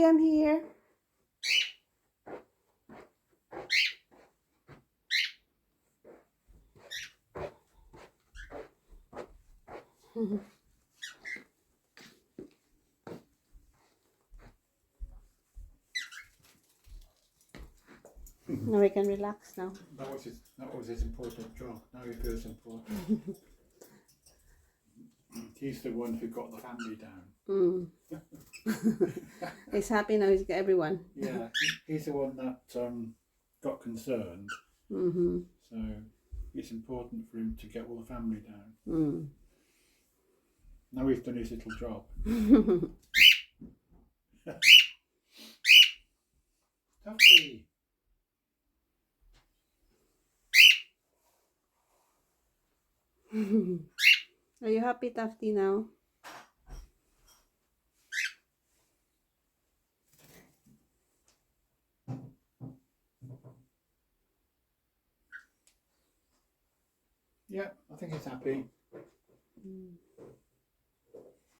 Tufty, I'm here. Now we can relax now. That was his important job. Now he feels important. He's the one who got the family down. He's happy now. He's got everyone. Yeah, he's the one that got concerned. So it's important for him to get all the family down. Now he's done his little job. Tufty. Are you happy, Tufty, now? Yeah, I think he's happy.